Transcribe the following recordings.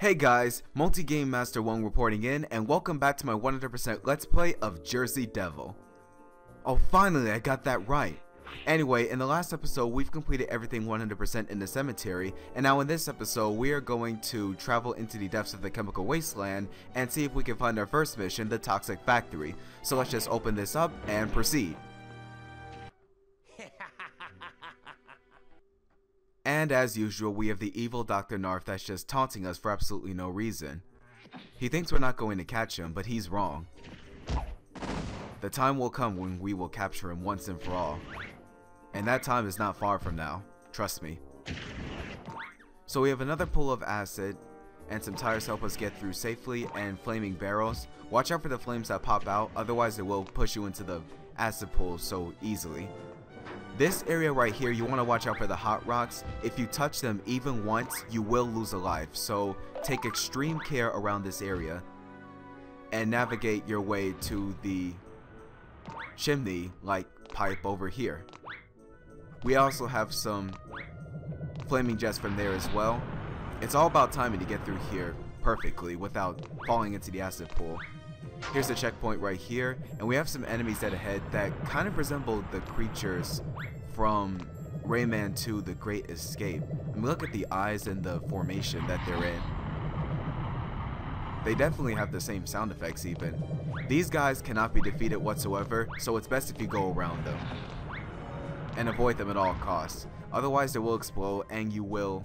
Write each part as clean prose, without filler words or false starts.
Hey guys, Multi-Game Master 1 reporting in, and welcome back to my 100% Let's Play of Jersey Devil. Oh, finally I got that right. Anyway, in the last episode we've completed everything 100% in the cemetery, and now in this episode we are going to travel into the depths of the Chemical Wasteland and see if we can find our first mission, the Toxic Factory. So let's just open this up and proceed. And as usual, we have the evil Dr. Narf that's just taunting us for absolutely no reason. He thinks we're not going to catch him, but he's wrong. The time will come when we will capture him once and for all. And that time is not far from now. Trust me. So we have another pool of acid, and some tires help us get through safely, and flaming barrels. Watch out for the flames that pop out, otherwise it will push you into the acid pool so easily. This area right here, you want to watch out for the hot rocks. If you touch them even once, you will lose a life. So take extreme care around this area and navigate your way to the chimney-like pipe over here. We also have some flaming jets from there as well. It's all about timing to get through here perfectly without falling into the acid pool. Here's the checkpoint right here, and we have some enemies dead ahead that kind of resemble the creatures from Rayman 2 The Great Escape. I mean, look at the eyes and the formation that they're in. They definitely have the same sound effects even. These guys cannot be defeated whatsoever, so it's best if you go around them and avoid them at all costs. Otherwise they will explode and you will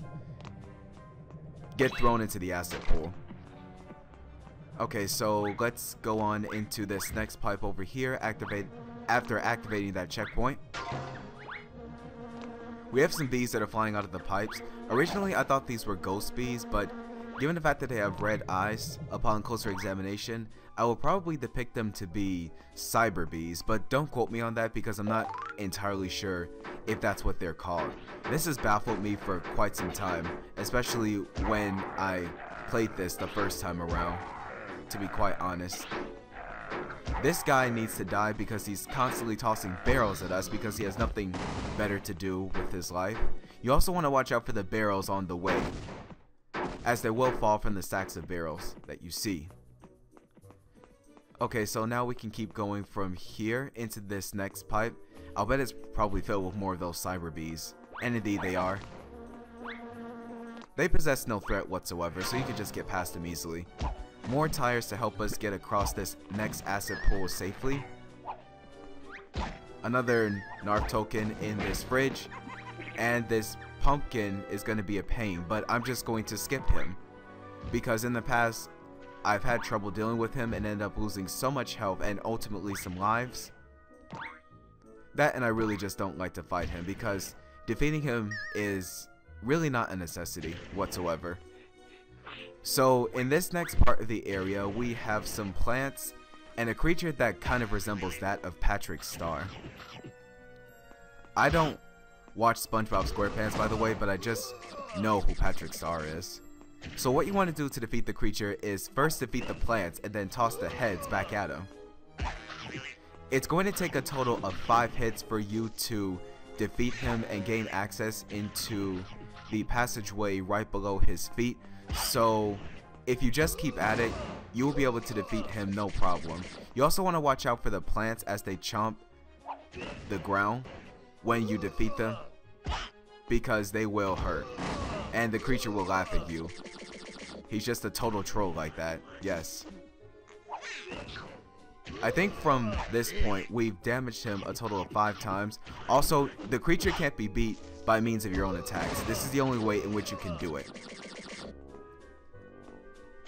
get thrown into the acid pool. Okay, so let's go on into this next pipe over here, after activating that checkpoint. We have some bees that are flying out of the pipes. Originally I thought these were ghost bees, but given the fact that they have red eyes, upon closer examination, I will probably depict them to be cyber bees, but don't quote me on that because I'm not entirely sure if that's what they're called. This has baffled me for quite some time, especially when I played this the first time around. To be quite honest, this guy needs to die because he's constantly tossing barrels at us because he has nothing better to do with his life. You also want to watch out for the barrels on the way, as they will fall from the stacks of barrels that you see. Okay, so now we can keep going from here into this next pipe. I'll bet it's probably filled with more of those cyber bees, and indeed they are. They possess no threat whatsoever, so you can just get past them easily. More tires to help us get across this next acid pool safely. Another Narf token in this fridge, and this pumpkin is going to be a pain, but I'm just going to skip him because in the past I've had trouble dealing with him and ended up losing so much health and ultimately some lives. That, and I really just don't like to fight him because defeating him is really not a necessity whatsoever. So in this next part of the area we have some plants and a creature that kind of resembles that of Patrick Star. I don't watch SpongeBob SquarePants, by the way, but I just know who Patrick Star is. So what you want to do to defeat the creature is first defeat the plants and then toss the heads back at him. It's going to take a total of 5 hits for you to defeat him and gain access into the passageway right below his feet. So if you just keep at it, you will be able to defeat him no problem. You also want to watch out for the plants as they chomp the ground when you defeat them, because they will hurt and the creature will laugh at you. He's just a total troll like that. Yes, I think from this point we've damaged him a total of 5 times. Also, the creature can't be beat by means of your own attacks. This is the only way in which you can do it.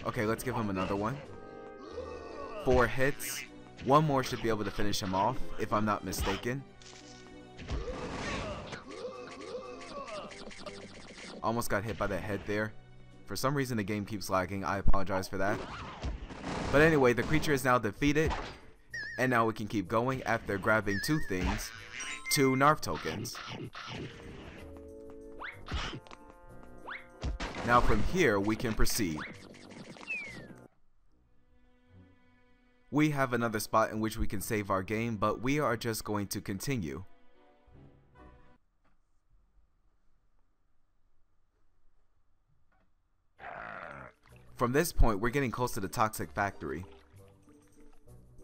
Okay, let's give him another one. 4 hits. One more should be able to finish him off, if I'm not mistaken. Almost got hit by that head there. For some reason the game keeps lagging. I apologize for that. But anyway, the creature is now defeated. And now we can keep going after grabbing 2 things. 2 Narf tokens. Now from here we can proceed. We have another spot in which we can save our game, but we are just going to continue. From this point, we're getting close to the toxic factory.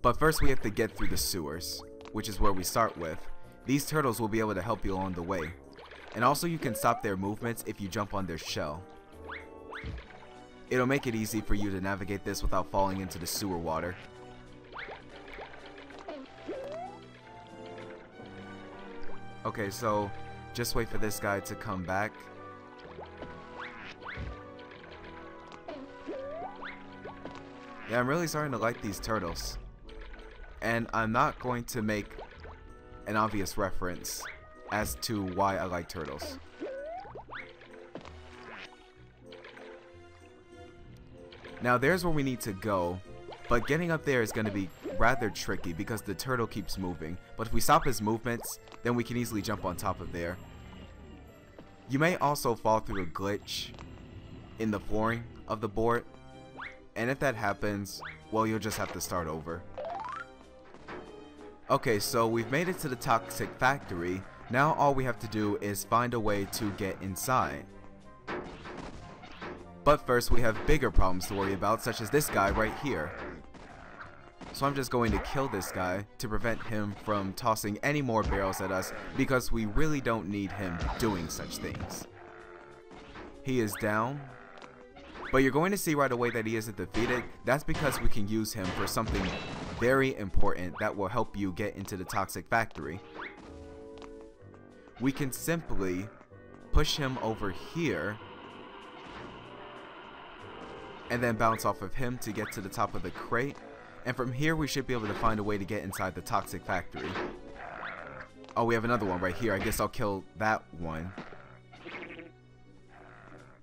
But first we have to get through the sewers, which is where we start with. These turtles will be able to help you along the way. And also you can stop their movements if you jump on their shell. It'll make it easy for you to navigate this without falling into the sewer water. Okay, so just wait for this guy to come back. Yeah, I'm really starting to like these turtles. And I'm not going to make an obvious reference as to why I like turtles. Now there's where we need to go, but getting up there is going to be rather tricky because the turtle keeps moving. But if we stop his movements, then we can easily jump on top of there. You may also fall through a glitch in the flooring of the board, and if that happens, well, you'll just have to start over. Okay, so we've made it to the toxic factory. Now all we have to do is find a way to get inside. But first we have bigger problems to worry about, such as this guy right here. So I'm just going to kill this guy to prevent him from tossing any more barrels at us, because we really don't need him doing such things. He is down, but you're going to see right away that he isn't defeated. That's because we can use him for something very important that will help you get into the toxic factory. We can simply push him over here and then bounce off of him to get to the top of the crate, and from here we should be able to find a way to get inside the toxic factory. Oh, we have another one right here. I guess I'll kill that one.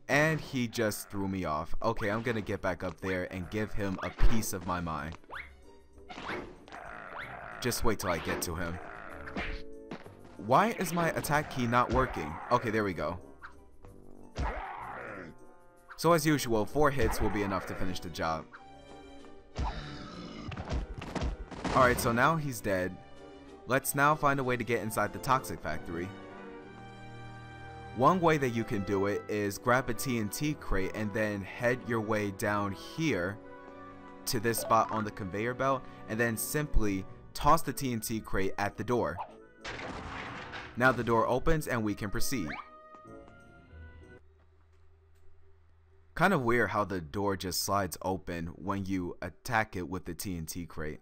And he just threw me off. Okay, I'm gonna get back up there and give him a piece of my mind. Just wait till I get to him. Why is my attack key not working? Okay, there we go. So as usual, 4 hits will be enough to finish the job. Alright, so now he's dead. Let's now find a way to get inside the toxic factory. One way that you can do it is grab a TNT crate and then head your way down here to this spot on the conveyor belt, and then simply toss the TNT crate at the door. Now the door opens and we can proceed. Kind of weird how the door just slides open when you attack it with the TNT crate.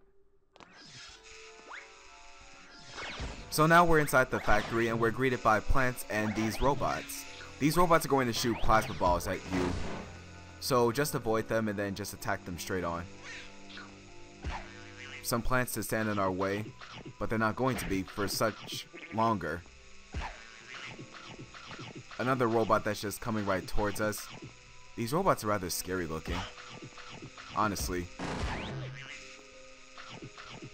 So now we're inside the factory and we're greeted by plants and these robots. These robots are going to shoot plasma balls at you. So just avoid them and then just attack them straight on. Some plants to stand in our way, but they're not going to be for such longer. Another robot that's just coming right towards us. These robots are rather scary looking, honestly.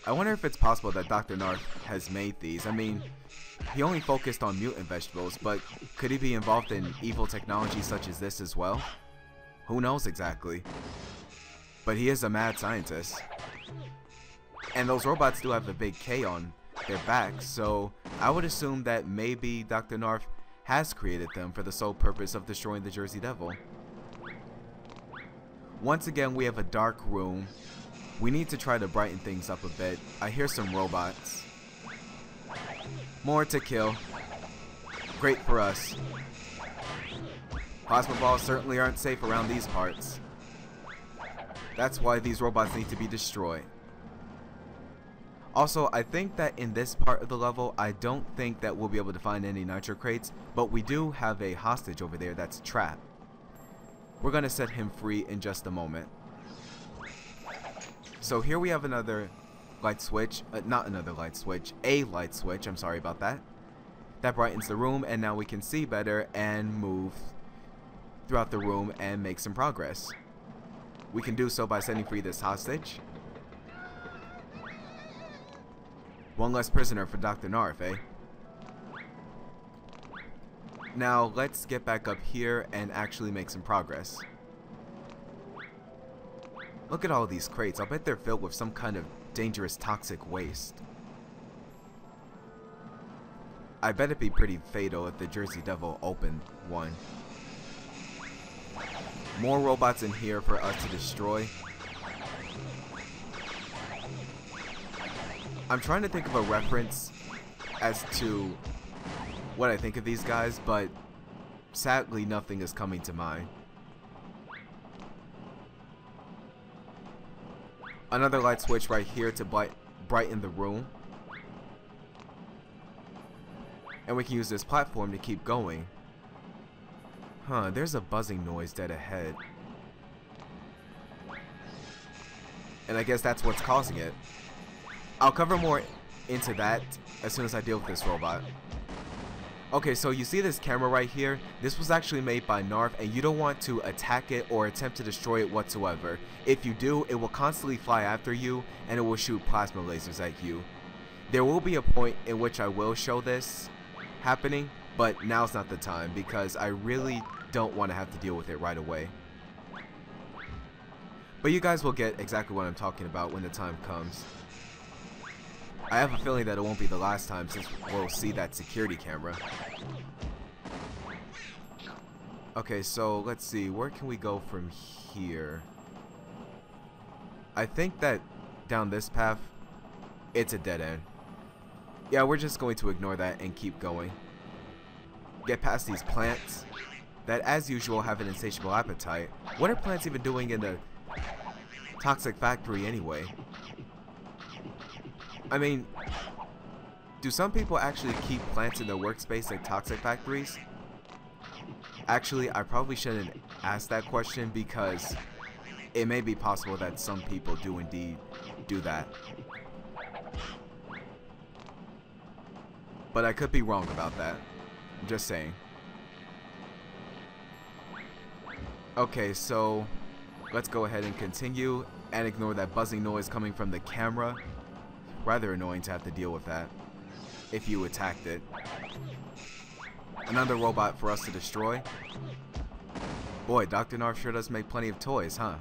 I wonder if it's possible that Dr. Narf has made these. I mean, he only focused on mutant vegetables, but could he be involved in evil technology such as this as well? Who knows exactly. But he is a mad scientist. And those robots do have the big K on their backs, so I would assume that maybe Dr. Narf has created them for the sole purpose of destroying the Jersey Devil. Once again, we have a dark room. We need to try to brighten things up a bit. I hear some robots. More to kill. Great for us. Plasma balls certainly aren't safe around these parts. That's why these robots need to be destroyed. Also, I think that in this part of the level, I don't think that we'll be able to find any nitro crates, but we do have a hostage over there that's trapped. We're going to set him free in just a moment. So here we have another light switch, not another light switch, a light switch, I'm sorry about that. That brightens the room, and now we can see better and move throughout the room and make some progress. We can do so by setting free this hostage. One less prisoner for Dr. Narf, eh? Now let's get back up here and actually make some progress. Look at all of these crates. I'll bet they're filled with some kind of dangerous toxic waste. I bet it'd be pretty fatal if the Jersey Devil opened one. More robots in here for us to destroy. I'm trying to think of a reference as to what I think of these guys, but sadly nothing is coming to mind. Another light switch right here to brighten the room. And we can use this platform to keep going. Huh, there's a buzzing noise dead ahead. And I guess that's what's causing it. I'll cover more into that as soon as I deal with this robot. Okay, so you see this camera right here? This was actually made by Narf, and you don't want to attack it or attempt to destroy it whatsoever. If you do, it will constantly fly after you, and it will shoot plasma lasers at you. There will be a point in which I will show this happening, but now's not the time because I really don't want to have to deal with it right away. But you guys will get exactly what I'm talking about when the time comes. I have a feeling that it won't be the last time since we'll see that security camera. Okay, so let's see, where can we go from here? I think that down this path, it's a dead end. Yeah, we're just going to ignore that and keep going. Get past these plants that, as usual, have an insatiable appetite. What are plants even doing in the toxic factory anyway? I mean, do some people actually keep plants in their workspace like toxic factories? Actually, I probably shouldn't ask that question because it may be possible that some people do indeed do that. But I could be wrong about that. I'm just saying. Okay, so let's go ahead and continue and ignore that buzzing noise coming from the camera. Rather annoying to have to deal with that if you attacked it. Another robot for us to destroy. Boy, Dr. Narf sure does make plenty of toys, huh?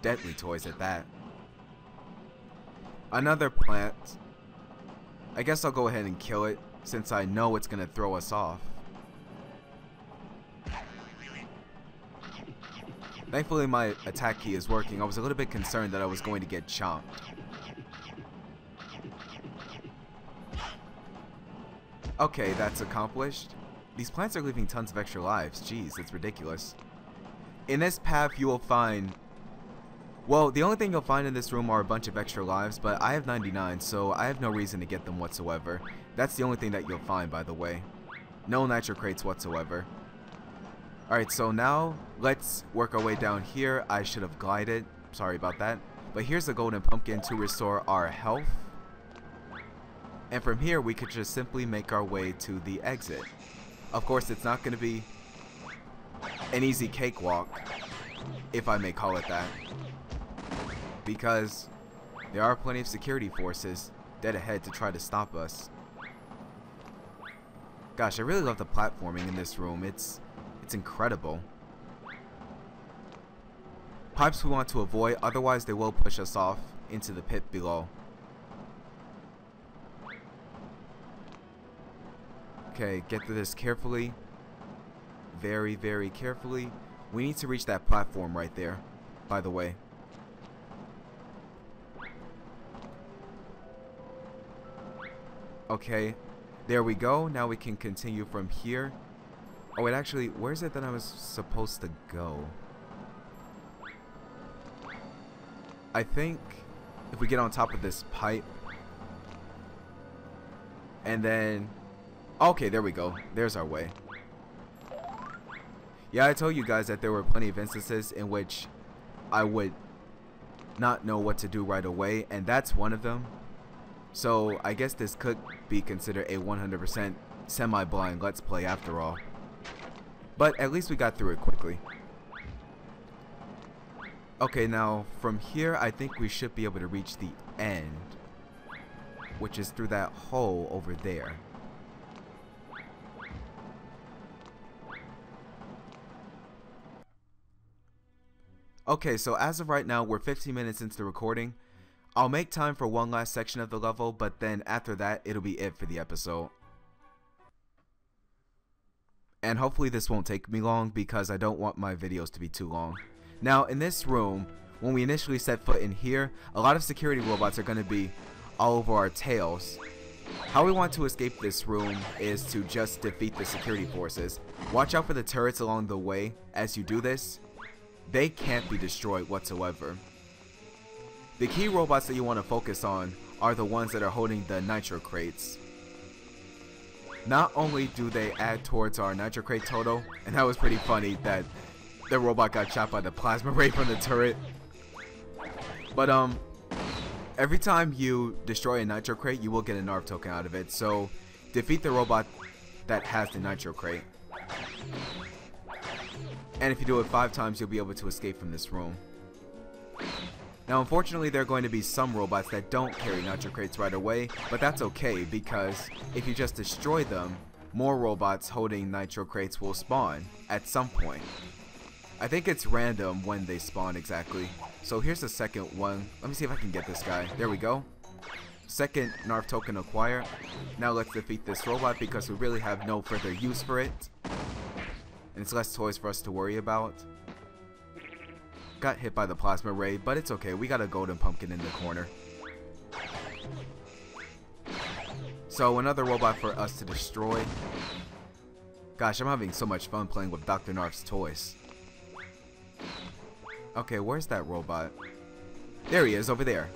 Deadly toys at that. Another plant. I guess I'll go ahead and kill it since I know it's gonna throw us off. Thankfully my attack key is working. I was a little bit concerned that I was going to get chomped. Okay, that's accomplished. These plants are leaving tons of extra lives. Jeez, it's ridiculous. In this path you will find... Well, the only thing you'll find in this room are a bunch of extra lives, but I have 99, so I have no reason to get them whatsoever. That's the only thing that you'll find, by the way. No nitro crates whatsoever. Alright, so now let's work our way down here. I should have glided. Sorry about that. But here's the golden pumpkin to restore our health. And from here we could just simply make our way to the exit. Of course, it's not going to be an easy cakewalk, if I may call it that, because there are plenty of security forces dead ahead to try to stop us. Gosh, I really love the platforming in this room. It's incredible. Pipes we want to avoid, otherwise they will push us off into the pit below. Okay, get through this carefully. Very, very carefully. We need to reach that platform right there, by the way. Okay, there we go. Now we can continue from here. Oh, wait, actually, where's it that I was supposed to go? I think if we get on top of this pipe, and then... Okay, there we go. There's our way. Yeah, I told you guys that there were plenty of instances in which I would not know what to do right away, and that's one of them. So I guess this could be considered a 100% semi-blind Let's Play after all. But at least we got through it quickly. Okay, now from here I think we should be able to reach the end, which is through that hole over there. Okay, so as of right now, we're 15 minutes into the recording. I'll make time for one last section of the level, but then after that, it'll be it for the episode. And hopefully this won't take me long because I don't want my videos to be too long. Now in this room, when we initially set foot in here, a lot of security robots are going to be all over our tails. How we want to escape this room is to just defeat the security forces. Watch out for the turrets along the way as you do this. They can't be destroyed whatsoever. The key robots that you want to focus on are the ones that are holding the Nitro crates. Not only do they add towards our Nitro crate total, and that was pretty funny that the robot got shot by the plasma ray from the turret, but every time you destroy a Nitro crate, you will get a NARF token out of it, so defeat the robot that has the Nitro crate. And if you do it 5 times, you'll be able to escape from this room. Now unfortunately there are going to be some robots that don't carry Nitro crates right away, but that's okay because if you just destroy them, more robots holding Nitro crates will spawn at some point. I think it's random when they spawn exactly. So here's the second one. Let me see if I can get this guy. There we go. Second NARF token acquired. Now let's defeat this robot because we really have no further use for it. And it's less toys for us to worry about. Got hit by the plasma ray, but it's okay. We got a golden pumpkin in the corner. So another robot for us to destroy. Gosh, I'm having so much fun playing with Dr. Narf's toys. Okay, where's that robot? There he is, over there.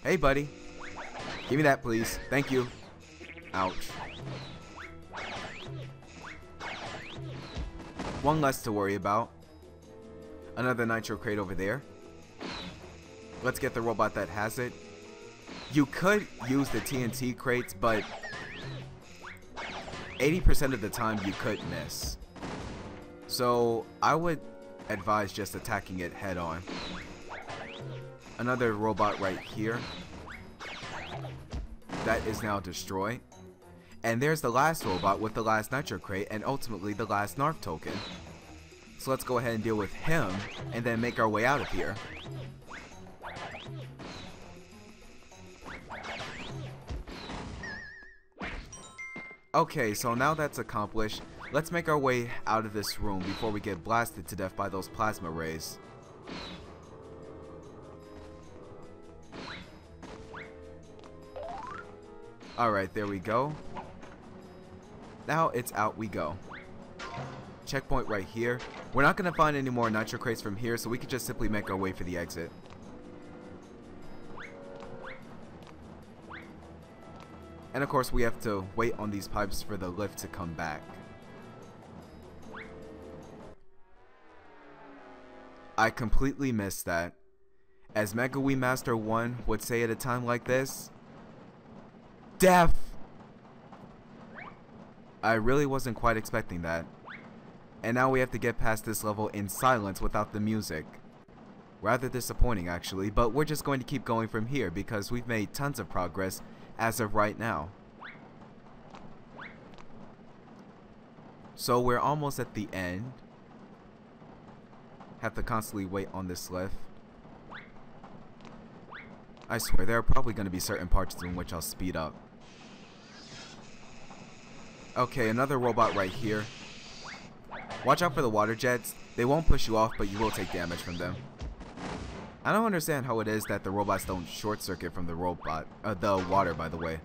Hey, buddy. Give me that, please. Thank you. Ouch. One less to worry about. Another Nitro crate over there. Let's get the robot that has it. You could use the TNT crates, but 80% of the time you could miss. So I would advise just attacking it head on. Another robot right here. That is now destroyed. And there's the last robot with the last Nitro crate and ultimately the last NARF token. So let's go ahead and deal with him and then make our way out of here. Okay, so now that's accomplished, let's make our way out of this room before we get blasted to death by those plasma rays. Alright, there we go. Now it's out we go. Checkpoint right here. We're not going to find any more Nitro crates from here, so we can just simply make our way for the exit. And of course we have to wait on these pipes for the lift to come back. I completely missed that. As Mega Wii Master 1 would say at a time like this, death! I really wasn't quite expecting that. And now we have to get past this level in silence without the music. Rather disappointing actually, but we're just going to keep going from here because we've made tons of progress as of right now. So we're almost at the end. Have to constantly wait on this lift. I swear there are probably going to be certain parts in which I'll speed up. Okay, another robot right here. Watch out for the water jets. They won't push you off, but you will take damage from them. I don't understand how it is that the robots don't short circuit from the water, by the way.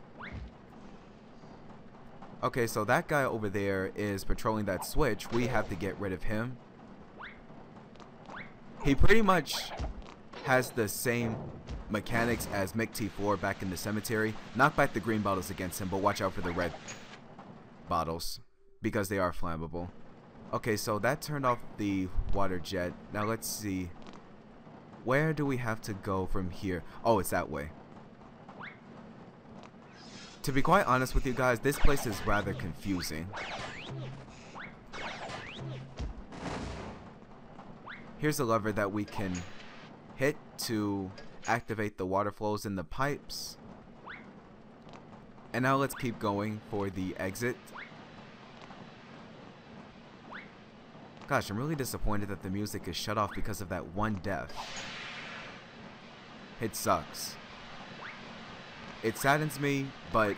Okay, so that guy over there is patrolling that switch. We have to get rid of him. He pretty much has the same mechanics as MiG-T4 back in the cemetery. Knock back the green bottles against him, but watch out for the red bottles because they are flammable. Okay, so that turned off the water jet. Now let's see. Where do we have to go from here? Oh, it's that way. To be quite honest with you guys, this place is rather confusing. Here's a lever that we can hit to activate the water flows in the pipes. And now let's keep going for the exit. Gosh, I'm really disappointed that the music is shut off because of that one death. It sucks. It saddens me, but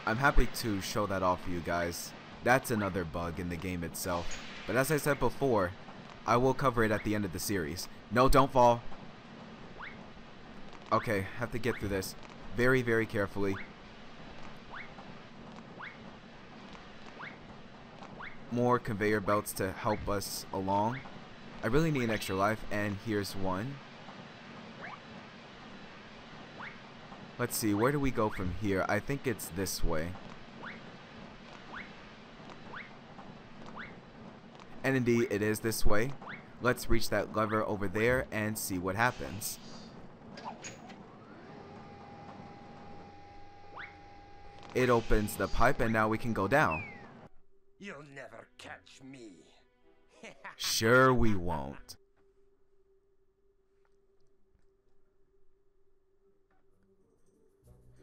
I'm happy to show that off for you guys. That's another bug in the game itself. But as I said before, I will cover it at the end of the series. No, don't fall. Okay, have to get through this very, very carefully. More conveyor belts to help us along. I really need an extra life, and here's one. Let's see, where do we go from here? I think it's this way. And indeed, it is this way. Let's reach that lever over there and see what happens. It opens the pipe, and now we can go down. You'll never catch me. Sure we won't.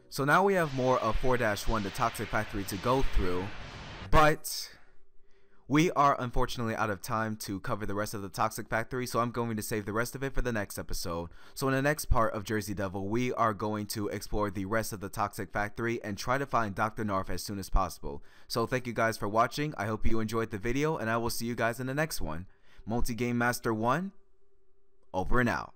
So now we have more of 4-1, the Toxic Factory, to go through, but we are unfortunately out of time to cover the rest of the Toxic Factory, so I'm going to save the rest of it for the next episode. So in the next part of Jersey Devil, we are going to explore the rest of the Toxic Factory and try to find Dr. Narf as soon as possible. So thank you guys for watching. I hope you enjoyed the video, and I will see you guys in the next one. Multi Game Master 1, over and out.